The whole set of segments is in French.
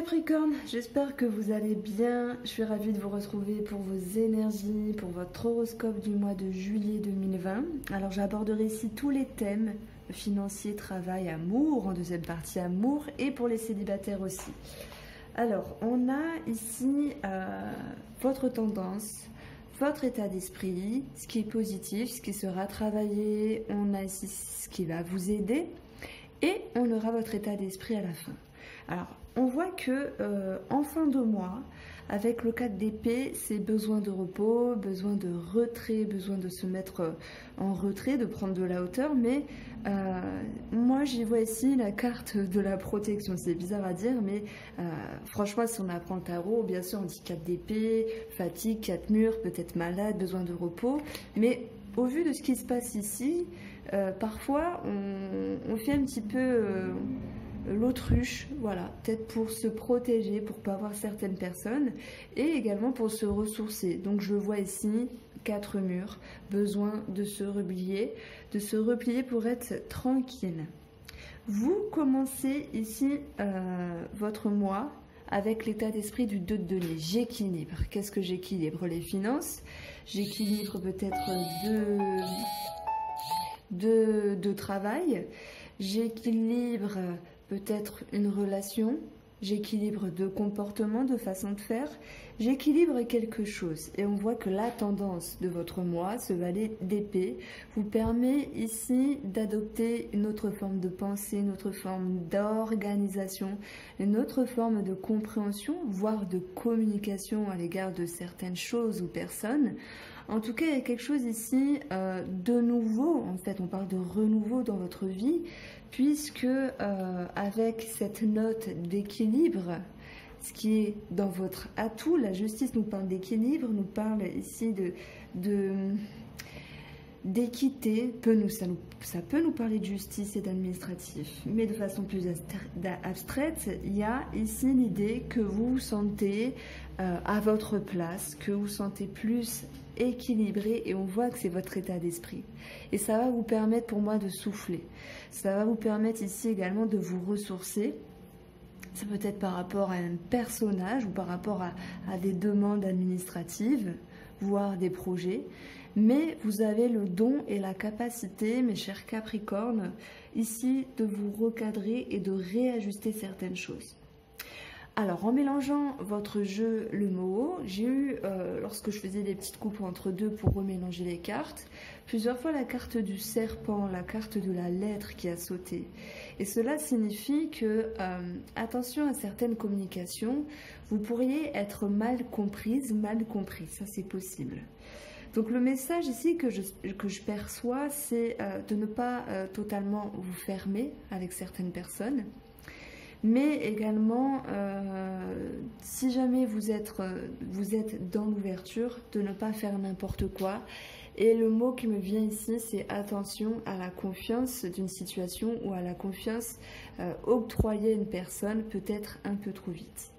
Capricorne, j'espère que vous allez bien. Je suis ravie de vous retrouver pour vos énergies, pour votre horoscope du mois de juillet 2020. Alors j'aborderai ici tous les thèmes financiers, travail, amour, en deuxième partie amour, et pour les célibataires aussi. Alors on a ici votre tendance, votre état d'esprit, ce qui est positif, ce qui sera travaillé. On a ici ce qui va vous aider et on aura votre état d'esprit à la fin. Alors, on voit que en fin de mois, avec le 4 d'épée, c'est besoin de repos, besoin de retrait, besoin de se mettre en retrait, de prendre de la hauteur. Mais moi, j'y vois ici la carte de la protection. C'est bizarre à dire, mais franchement, si on apprend le tarot, bien sûr, on dit 4 d'épée, fatigue, 4 murs, peut-être malade, besoin de repos. Mais au vu de ce qui se passe ici, parfois, on fait un petit peu... l'autruche, voilà, peut-être pour se protéger, pour pas voir certaines personnes, et également pour se ressourcer. Donc je vois ici 4 murs, besoin de se replier pour être tranquille. Vous commencez ici votre mois avec l'état d'esprit du 2 de denier. J'équilibre. Qu'est-ce que j'équilibre? Les finances. J'équilibre peut-être de travail. J'équilibre peut-être une relation, j'équilibre de comportement, de façon de faire, j'équilibre quelque chose. Et on voit que la tendance de votre mois, ce valet d'épée, vous permet ici d'adopter une autre forme de pensée, une autre forme d'organisation, une autre forme de compréhension, voire de communication à l'égard de certaines choses ou personnes. En tout cas, il y a quelque chose ici de nouveau, en fait, on parle de renouveau dans votre vie, puisque avec cette note d'équilibre, ce qui est dans votre atout, la justice nous parle d'équilibre, nous parle ici d'équité, ça peut nous parler de justice et d'administratif, mais de façon plus abstraite, il y a ici l'idée que vous vous sentez à votre place, que vous vous sentez plus équilibré, et on voit que c'est votre état d'esprit. Et ça va vous permettre pour moi de souffler. Ça va vous permettre ici également de vous ressourcer. Ça peut être par rapport à un personnage ou par rapport à des demandes administratives, voire des projets. Mais vous avez le don et la capacité, mes chers Capricornes, ici de vous recadrer et de réajuster certaines choses. Alors, en mélangeant votre jeu, le Moho, j'ai eu, lorsque je faisais des petites coupes entre deux pour remélanger les cartes, plusieurs fois la carte du serpent, la carte de la lettre qui a sauté. Et cela signifie que, attention à certaines communications, vous pourriez être mal comprise, mal compris. Ça, c'est possible. Donc le message ici que je perçois, c'est de ne pas totalement vous fermer avec certaines personnes. Mais également, si jamais vous êtes dans l'ouverture, de ne pas faire n'importe quoi. Et le mot qui me vient ici, c'est attention à la confiance d'une situation ou à la confiance octroyée à une personne, peut-être un peu trop vite.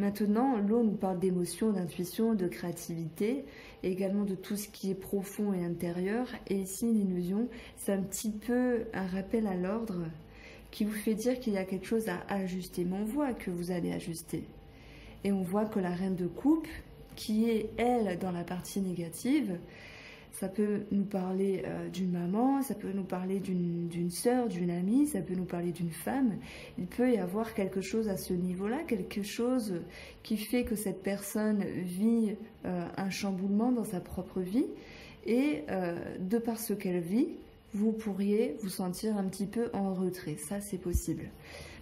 Maintenant, l'eau nous parle d'émotion, d'intuition, de créativité, et également de tout ce qui est profond et intérieur. Et ici, l'illusion, c'est un petit peu un rappel à l'ordre qui vous fait dire qu'il y a quelque chose à ajuster. Mais on voit que vous allez ajuster. Et on voit que la reine de coupe, qui est, elle, dans la partie négative, ça peut nous parler d'une maman, ça peut nous parler d'une sœur, d'une amie, ça peut nous parler d'une femme. Il peut y avoir quelque chose à ce niveau-là, quelque chose qui fait que cette personne vit un chamboulement dans sa propre vie. Et de par ce qu'elle vit, vous pourriez vous sentir un petit peu en retrait. Ça, c'est possible.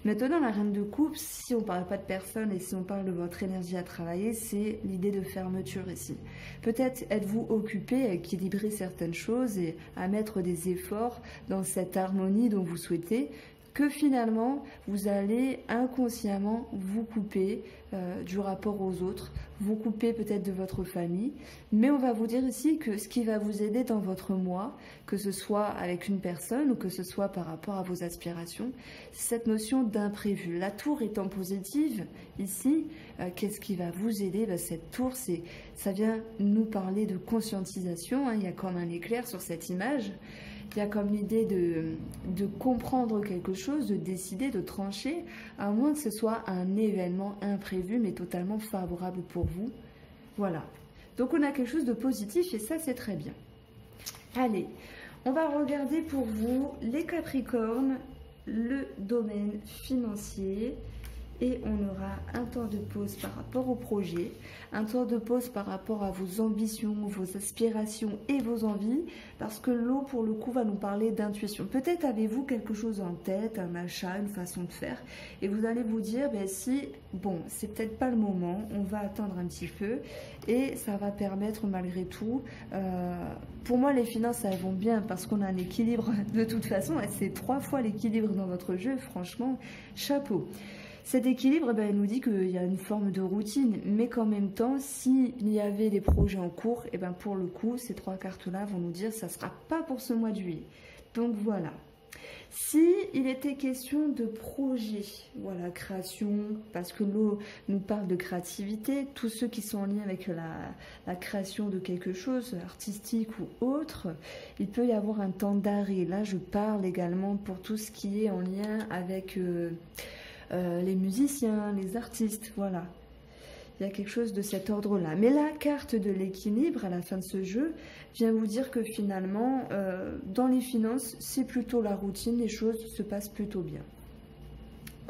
Maintenant, la reine de coupe, si on ne parle pas de personne et si on parle de votre énergie à travailler, c'est l'idée de fermeture ici. Peut-être êtes-vous occupé à équilibrer certaines choses et à mettre des efforts dans cette harmonie dont vous souhaitez, que finalement, vous allez inconsciemment vous couper du rapport aux autres, vous couper peut-être de votre famille, mais on va vous dire ici que ce qui va vous aider dans votre mois, que ce soit avec une personne ou que ce soit par rapport à vos aspirations, c'est cette notion d'imprévu. La tour étant positive, ici, qu'est-ce qui va vous aider? Cette tour, ça vient nous parler de conscientisation, hein, il y a comme un éclair sur cette image, Il y a comme l'idée de comprendre quelque chose, de décider, de trancher, à moins que ce soit un événement imprévu, mais totalement favorable pour vous. Voilà. Donc on a quelque chose de positif et ça, c'est très bien. Allez, on va regarder pour vous, les Capricornes, le domaine financier. Et on aura un temps de pause par rapport au projet, un temps de pause par rapport à vos ambitions, vos aspirations et vos envies, parce que l'eau, pour le coup, va nous parler d'intuition. Peut-être avez-vous quelque chose en tête, un achat, une façon de faire, et vous allez vous dire, ben si, bon, c'est peut-être pas le moment, on va attendre un petit peu, et ça va permettre malgré tout, pour moi les finances, elles vont bien, parce qu'on a un équilibre de toute façon, c'est 3 fois l'équilibre dans votre jeu, franchement, chapeau. Cet équilibre, il nous dit qu'il y a une forme de routine, mais qu'en même temps, s'il y avait des projets en cours, pour le coup, ces 3 cartes-là vont nous dire que ça ne sera pas pour ce mois de juillet. Donc voilà. Si il était question de projet, voilà, création, parce que l'eau nous parle de créativité, tous ceux qui sont en lien avec la création de quelque chose, artistique ou autre, il peut y avoir un temps d'arrêt. Là, je parle également pour tout ce qui est en lien avec... les musiciens, les artistes, voilà. Il y a quelque chose de cet ordre-là. Mais la carte de l'équilibre à la fin de ce jeu vient vous dire que finalement, dans les finances, c'est plutôt la routine, les choses se passent plutôt bien.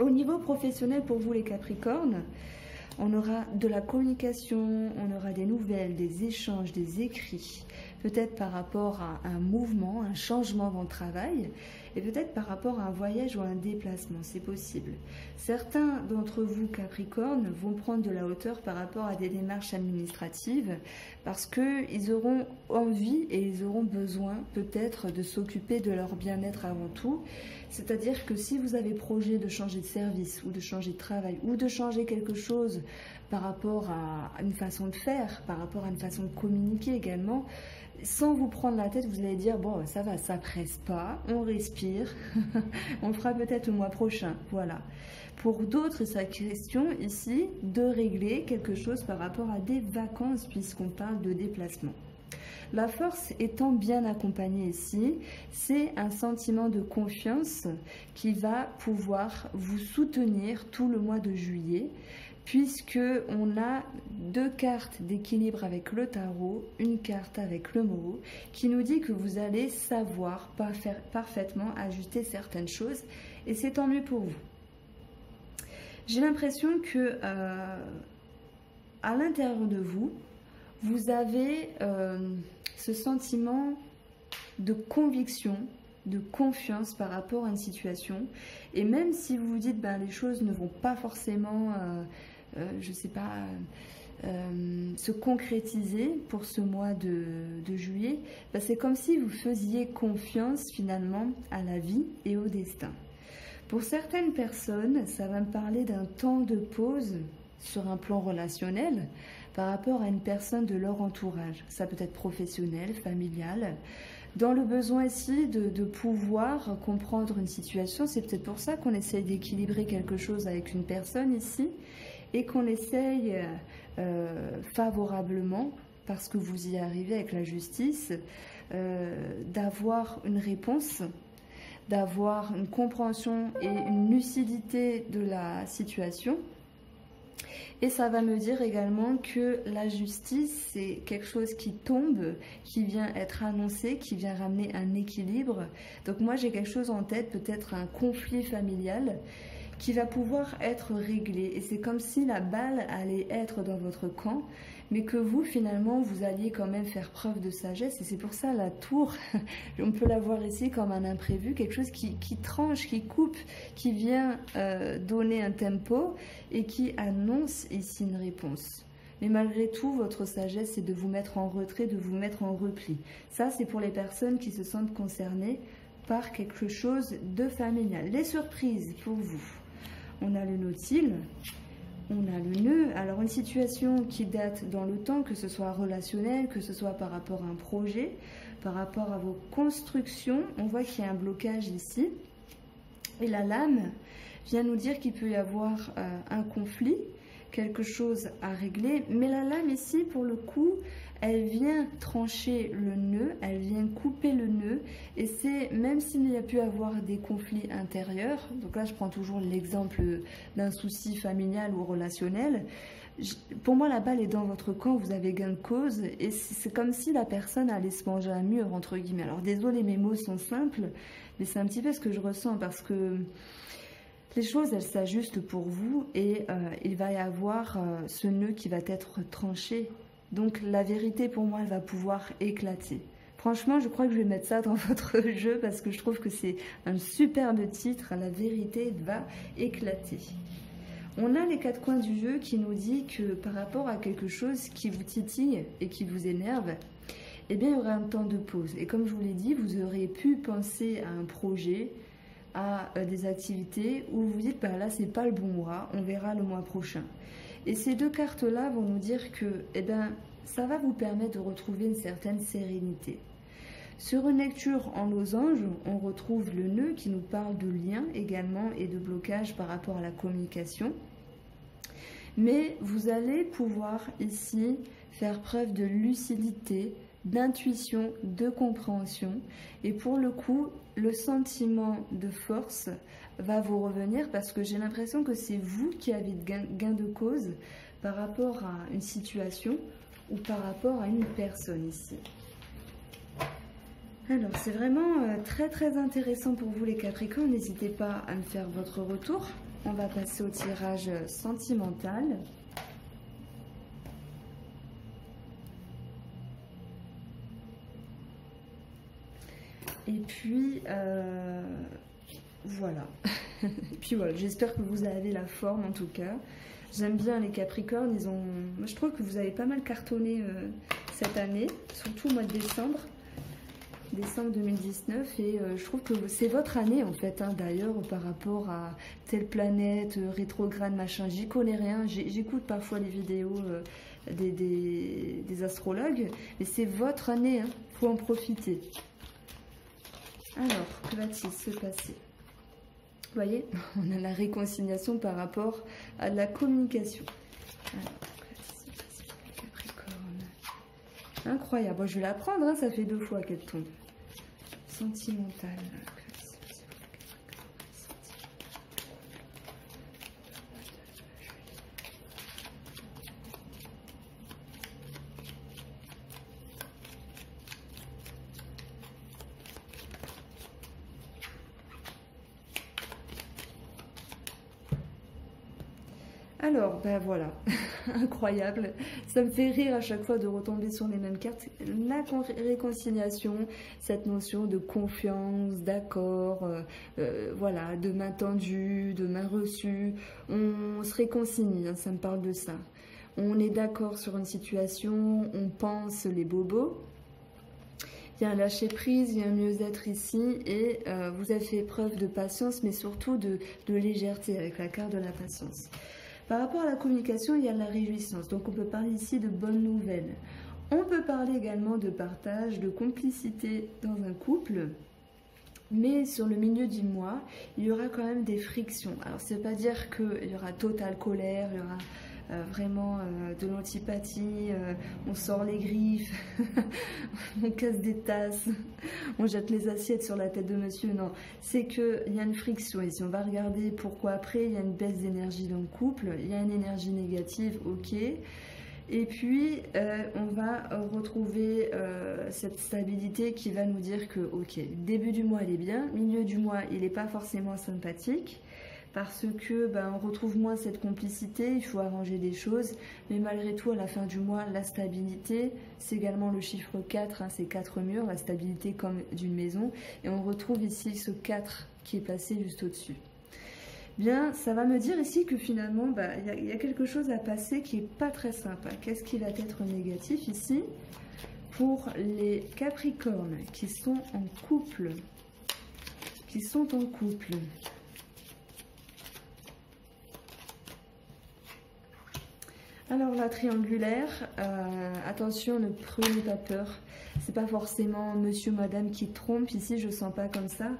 Au niveau professionnel, pour vous les Capricornes, on aura de la communication, on aura des nouvelles, des échanges, des écrits, peut-être par rapport à un mouvement, un changement dans le travail, et peut-être par rapport à un voyage ou à un déplacement, c'est possible. Certains d'entre vous, Capricornes, vont prendre de la hauteur par rapport à des démarches administratives, parce qu'ils auront envie et ils auront besoin peut-être de s'occuper de leur bien-être avant tout. C'est-à-dire que si vous avez projet de changer de service, ou de changer de travail, ou de changer quelque chose par rapport à une façon de faire, par rapport à une façon de communiquer également, sans vous prendre la tête, vous allez dire, bon, ça va, ça presse pas, on respire, on le fera peut-être le mois prochain, voilà. Pour d'autres, c'est la question ici de régler quelque chose par rapport à des vacances, puisqu'on parle de déplacement. La force étant bien accompagnée ici, c'est un sentiment de confiance qui va pouvoir vous soutenir tout le mois de juillet, puisque on a 2 cartes d'équilibre avec le tarot, une carte avec le mot, qui nous dit que vous allez savoir parfaitement ajuster certaines choses, et c'est tant mieux pour vous. J'ai l'impression que à l'intérieur de vous, vous avez ce sentiment de conviction, de confiance par rapport à une situation. Et même si vous vous dites, les choses ne vont pas forcément, je ne sais pas, se concrétiser pour ce mois de juillet, c'est comme si vous faisiez confiance finalement à la vie et au destin. Pour certaines personnes, ça va me parler d'un temps de pause sur un plan relationnel, par rapport à une personne de leur entourage. Ça peut être professionnel, familial. Dans le besoin ici de pouvoir comprendre une situation, c'est peut-être pour ça qu'on essaye d'équilibrer quelque chose avec une personne ici et qu'on essaye favorablement, parce que vous y arrivez avec la justice, d'avoir une réponse, d'avoir une compréhension et une lucidité de la situation. Et ça va me dire également que la justice, c'est quelque chose qui tombe, qui vient être annoncé, qui vient ramener un équilibre. Donc moi, j'ai quelque chose en tête, peut-être un conflit familial qui va pouvoir être réglé. Et c'est comme si la balle allait être dans votre camp, mais que vous, finalement, vous alliez quand même faire preuve de sagesse. Et c'est pour ça, la tour, on peut la voir ici comme un imprévu, quelque chose qui tranche, qui coupe, qui vient donner un tempo et qui annonce ici une réponse. Mais malgré tout, votre sagesse, c'est de vous mettre en retrait, de vous mettre en repli. Ça, c'est pour les personnes qui se sentent concernées par quelque chose de familial. Les surprises pour vous. On a le nautile. On a le nœud, alors une situation qui date dans le temps, que ce soit relationnel, que ce soit par rapport à un projet, par rapport à vos constructions, on voit qu'il y a un blocage ici. Et la lame vient nous dire qu'il peut y avoir un conflit, quelque chose à régler, mais la lame ici, pour le coup, elle vient trancher le nœud, elle vient couper le nœud, et c'est, même s'il y a pu avoir des conflits intérieurs, donc là je prends toujours l'exemple d'un souci familial ou relationnel, pour moi la balle est dans votre camp, vous avez gain de cause, et c'est comme si la personne allait se manger un mur, entre guillemets. Alors désolé, mes mots sont simples, mais c'est un petit peu ce que je ressens, parce que les choses, elles s'ajustent pour vous, et il va y avoir ce nœud qui va être tranché. Donc la vérité, pour moi, elle va pouvoir éclater. Franchement, je crois que je vais mettre ça dans votre jeu, parce que je trouve que c'est un superbe titre. La vérité va éclater. On a les 4 coins du jeu qui nous dit que par rapport à quelque chose qui vous titille et qui vous énerve, eh bien, il y aura un temps de pause. Et comme je vous l'ai dit, vous aurez pu penser à un projet, à des activités où vous dites, bah là, c'est pas le bon mois, on verra le mois prochain. Et ces 2 cartes-là vont nous dire que, eh bien, ça va vous permettre de retrouver une certaine sérénité. Sur une lecture en losange, on retrouve le nœud qui nous parle de lien également et de blocage par rapport à la communication. Mais vous allez pouvoir ici faire preuve de lucidité, d'intuition, de compréhension. Et pour le coup, le sentiment de force va vous revenir, parce que j'ai l'impression que c'est vous qui avez gain de cause par rapport à une situation ou par rapport à une personne ici. Alors, c'est vraiment très très intéressant pour vous les Capricornes. N'hésitez pas à me faire votre retour. On va passer au tirage sentimental. Et puis, voilà. Et puis voilà, j'espère que vous avez la forme en tout cas. J'aime bien les Capricornes. Moi, je trouve que vous avez pas mal cartonné cette année, surtout au mois de décembre 2019, et je trouve que c'est votre année en fait, hein, d'ailleurs, par rapport à telle planète, rétrograde, machin, j'y connais rien, j'écoute parfois les vidéos des astrologues, mais c'est votre année, hein, faut en profiter. Alors, que va-t-il se passer? Vous voyez, on a la réconciliation par rapport à la communication. Alors, incroyable. Bon, je vais la prendre, hein, ça fait 2 fois qu'elle tombe. Sentimentale. Alors, ben voilà, incroyable. Ça me fait rire à chaque fois de retomber sur les mêmes cartes. La réconciliation, cette notion de confiance, d'accord, voilà, de main tendue, de main reçue. On se réconcilie, hein, ça me parle de ça. On est d'accord sur une situation, on pense les bobos. Il y a un lâcher-prise, il y a un mieux-être ici, et vous avez fait preuve de patience, mais surtout de légèreté avec la carte de la patience. Par rapport à la communication, il y a la réjouissance. Donc on peut parler ici de bonnes nouvelles. On peut parler également de partage, de complicité dans un couple. Mais sur le milieu du mois, il y aura quand même des frictions. Alors ça ne veut pas dire qu'il y aura totale colère, il y aura vraiment de l'antipathie, on sort les griffes, on casse des tasses, on jette les assiettes sur la tête de monsieur. Non, c'est qu'il y a une friction ici. On va regarder pourquoi après, il y a une baisse d'énergie dans le couple, il y a une énergie négative, ok. Et puis, on va retrouver cette stabilité qui va nous dire que, ok, début du mois, il est bien, milieu du mois, il n'est pas forcément sympathique, parce que on retrouve moins cette complicité, il faut arranger des choses, mais malgré tout, à la fin du mois, la stabilité, c'est également le chiffre 4, hein, c'est 4 murs, la stabilité comme d'une maison, et on retrouve ici ce 4 qui est placé juste au-dessus. Bien, ça va me dire ici que finalement, il y a quelque chose à passer qui n'est pas très sympa. Qu'est-ce qui va être négatif ici pour les Capricornes qui sont en couple? Alors la triangulaire, attention, ne prenez pas peur. C'est pas forcément monsieur, madame qui trompe. Ici, je sens pas comme ça.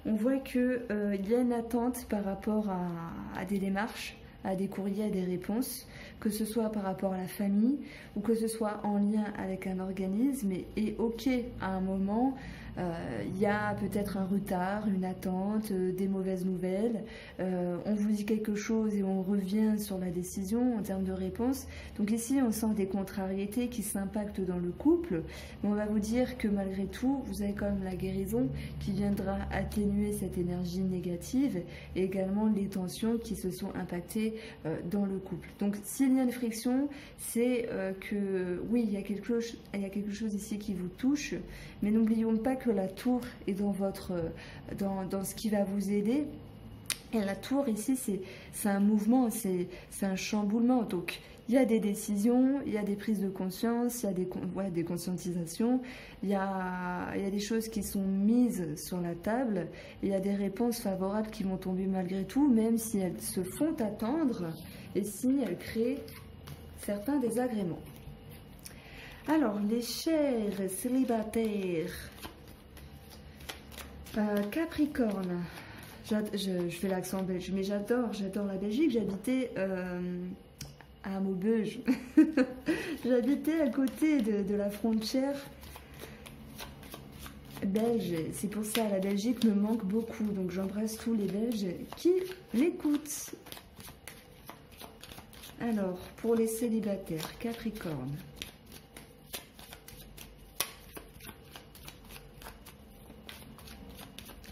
On voit qu'il y a une attente par rapport à des démarches, à des courriers, à des réponses, que ce soit par rapport à la famille ou que ce soit en lien avec un organisme. Et ok, à un moment, il y a peut-être un retard, une attente, des mauvaises nouvelles. On vous dit quelque chose et on revient sur la décision en termes de réponse. Donc ici, on sent des contrariétés qui s'impactent dans le couple. Mais on va vous dire que malgré tout, vous avez quand même la guérison qui viendra atténuer cette énergie négative et également les tensions qui se sont impactées dans le couple. Donc s'il y a une friction, c'est que oui, il y a quelque chose ici qui vous touche, mais n'oublions pas que la tour est dans ce qui va vous aider. Et la tour ici, c'est un mouvement, c'est un chamboulement. Donc il y a des décisions, il y a des prises de conscience, il y a des conscientisations, il y a des choses qui sont mises sur la table, il y a des réponses favorables qui vont tomber malgré tout, même si elles se font attendre et si elles créent certains désagréments. Alors, les chers célibataires, Capricorne, je fais l'accent belge, mais j'adore la Belgique. J'habitais à Maubeuge. J'habitais à côté de la frontière belge. C'est pour ça la Belgique me manque beaucoup. Donc j'embrasse tous les Belges qui l'écoutent. Alors, pour les célibataires, Capricorne.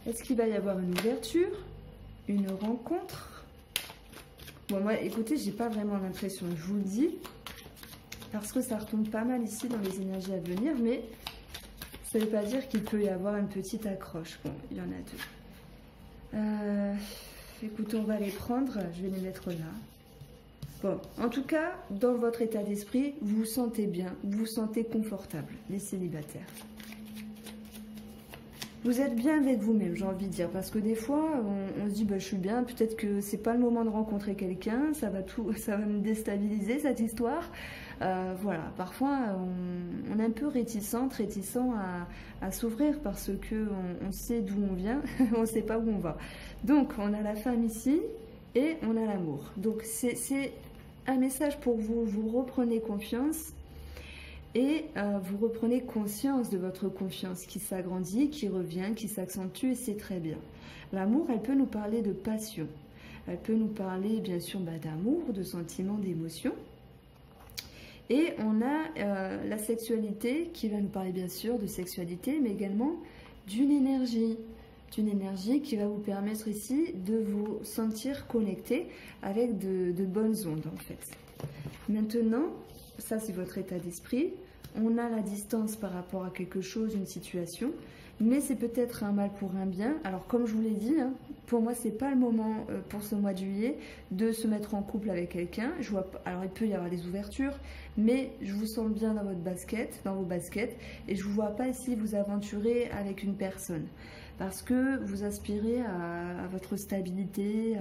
Est-ce qu'il va y avoir une ouverture, une rencontre? Bon, moi, écoutez, j'ai pas vraiment l'impression, je vous le dis, parce que ça retombe pas mal ici dans les énergies à venir, mais ça ne veut pas dire qu'il peut y avoir une petite accroche. Bon, il y en a deux. Écoutez, on va les prendre, je vais les mettre là. Bon, en tout cas, dans votre état d'esprit, vous vous sentez bien, vous vous sentez confortable, les célibataires. Vous êtes bien avec vous-même, j'ai envie de dire, parce que des fois, on se dit, bah, je suis bien, peut-être que c'est pas le moment de rencontrer quelqu'un, ça va me déstabiliser cette histoire. Voilà, parfois, on est un peu réticent à s'ouvrir parce que on sait d'où on vient, on sait pas où on va. Donc, on a la femme ici et on a l'amour. Donc, c'est un message pour vous, vous reprenez confiance. Et vous reprenez conscience de votre confiance qui s'agrandit, qui revient, qui s'accentue et c'est très bien. L'amour, elle peut nous parler de passion. Elle peut nous parler bien sûr d'amour, de sentiments, d'émotions. Et on a la sexualité qui va nous parler bien sûr de sexualité, mais également d'une énergie. D'une énergie qui va vous permettre ici de vous sentir connecté avec de bonnes ondes en fait. Maintenant, ça c'est votre état d'esprit. On a la distance par rapport à quelque chose, une situation, mais c'est peut-être un mal pour un bien. Alors comme je vous l'ai dit, hein, pour moi c'est pas le moment pour ce mois de juillet de se mettre en couple avec quelqu'un. Alors il peut y avoir des ouvertures, mais je vous sens bien dans vos baskets, et je vous vois pas ici vous aventurer avec une personne. Parce que vous aspirez à votre stabilité,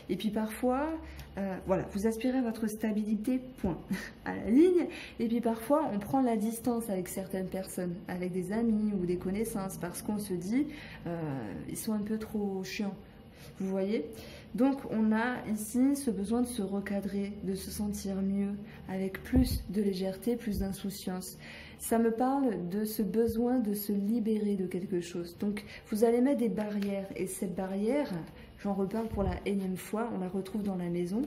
et puis parfois, voilà, vous aspirez à votre stabilité, point, à la ligne, et puis parfois on prend la distance avec certaines personnes, avec des amis ou des connaissances, parce qu'on se dit, ils sont un peu trop chiants, vous voyez? Donc on a ici ce besoin de se recadrer, de se sentir mieux, avec plus de légèreté, plus d'insouciance. Ça me parle de ce besoin de se libérer de quelque chose. Donc vous allez mettre des barrières, et cette barrière, j'en reparle pour la énième fois, on la retrouve dans la maison.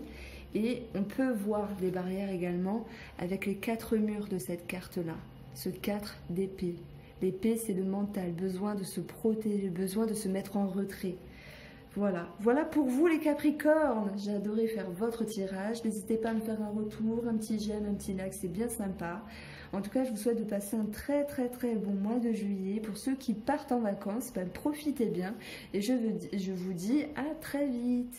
Et on peut voir des barrières également avec les 4 murs de cette carte-là, ce 4 d'épée. L'épée, c'est le mental, besoin de se protéger, besoin de se mettre en retrait. Voilà, voilà pour vous les Capricornes. J'ai adoré faire votre tirage. N'hésitez pas à me faire un retour, un petit j'aime, un petit like, c'est bien sympa. En tout cas, je vous souhaite de passer un très bon mois de juillet. Pour ceux qui partent en vacances, ben, profitez bien. Et je vous dis à très vite.